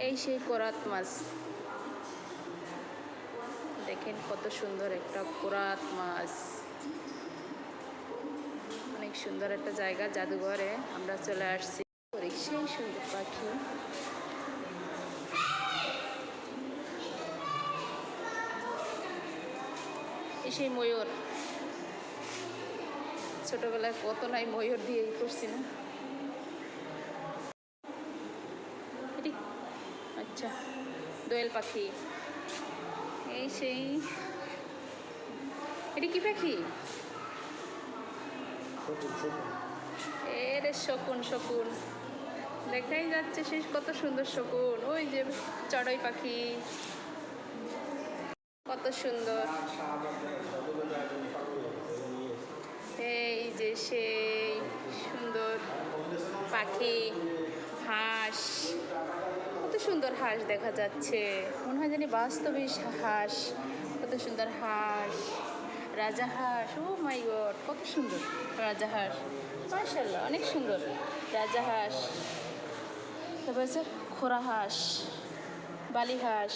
এই সেই কোরাত মাছ, দেখেন কত সুন্দর একটা কোরাত মাছ। অনেক সুন্দর একটা জায়গা, জাদুঘরে আমরা চলে আসছি। সেই সুন্দর পাখি, সেই ময়ূর, ছোটবেলায় কত নাই ময়ূর দিয়ে করছি না। এটি আচ্ছা দোয়েল পাখি। এই সেই, এটি কি পাখি? এরে শকুন, শকুন দেখাই যাচ্ছে, সেই কত সুন্দর শকুন। ওই যে চড়ুই পাখি, কত সুন্দর। এই যে সেই সুন্দর পাখি, হাঁস, কত সুন্দর হাঁস দেখা যাচ্ছে, মনে হয় জানি বাস্তবে হাঁস। কত সুন্দর হাঁস, রাজাহাঁস। ও মাই গড, কত সুন্দর রাজাহাঁস, মাশাআল্লাহ অনেক সুন্দর রাজাহাঁস। তারপর হচ্ছে খোরা হাঁস, বালি হাঁস,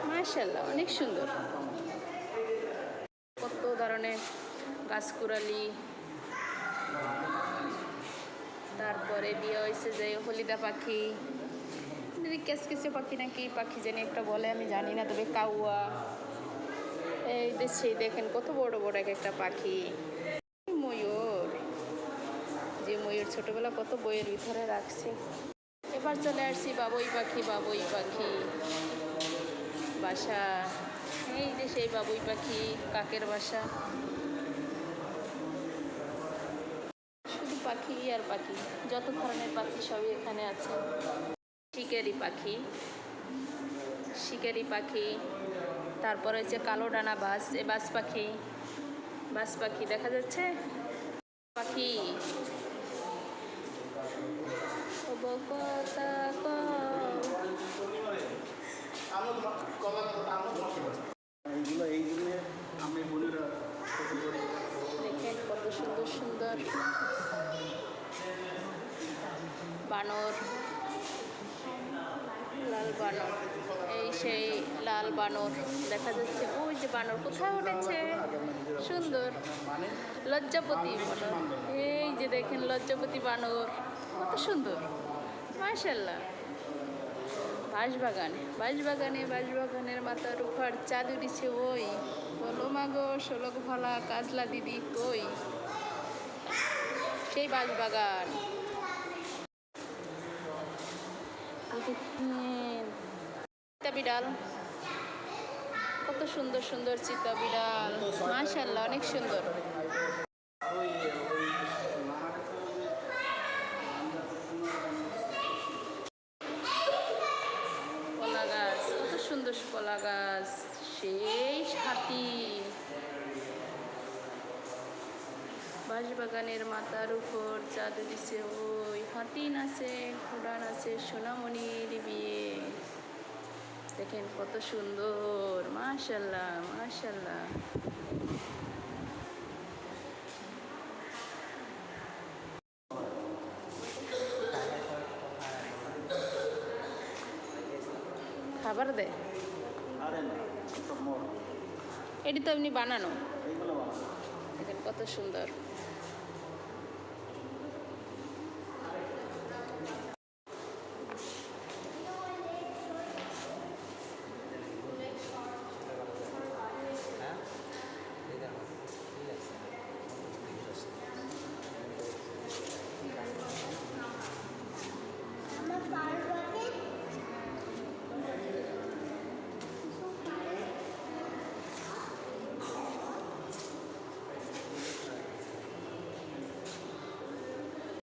মাশাআল্লাহ অনেক সুন্দর। কত ধরনের গাছকুড়ালি, তারপরে বিয়ে হয়েছে যে হলিদা পাখি, কেসকেসে পাখি নাকি পাখি জানি একটা বলে, আমি জানি না, তবে কাউয়া। এই দেশে দেখেন কত বড় বড় এক একটা পাখি। ময়ূর, যে ময়ূর ছোটবেলা কত বইয়ের ভিতরে রাখছে। এবার চলে আসছি বাবুই পাখি, বাবুই পাখি বাসা। এই যে সেই বাবুই পাখি, কাকের বাসা। শুধু পাখি আর পাখি, যত ধরনের পাখি সবই এখানে আছে। শিকারি পাখি, শিকারি পাখি, তারপর হচ্ছে কালো ডানা বাস, এ বাস পাখি, বাস পাখি দেখা যাচ্ছে। পাখি দেখেন কত সুন্দর সুন্দর বানর, লাল বানর। এই সেই লাল বানর দেখা যাচ্ছে, ওই যে বানর কোথায় উঠেছে, সুন্দর লজ্জাপতি বানর। এই যে দেখেন লজ্জাপতি বানর, কত সুন্দর, মাশাআল্লাহ। বাঁশবাগান, বাঁশবাগানে, বাঁশবাগানের মাথার উপর চাঁদ উঠেছে ওই, বলো মাগো শোলক ভালা কাজলা দিদি কই। সেই বাঁশবাগান, চিতা বিড়াল, কত সুন্দর সুন্দর চিতা বিড়াল, মাশাআল্লাহ অনেক সুন্দর। কলা গাছ, কত সুন্দর কলা গাছ। সেই হাতি, বাঁশবাগানের মাথার উপর চাঁদ দিছে ওই, হাতি নাচে, ঘোড়া নাচে, সোনামণির বিয়ে। দেখেন কত সুন্দর, মাশাআল্লাহ মাশাআল্লাহ। খাবার দেয়, এটি তো এমনি বানানো। দেখেন কত সুন্দর।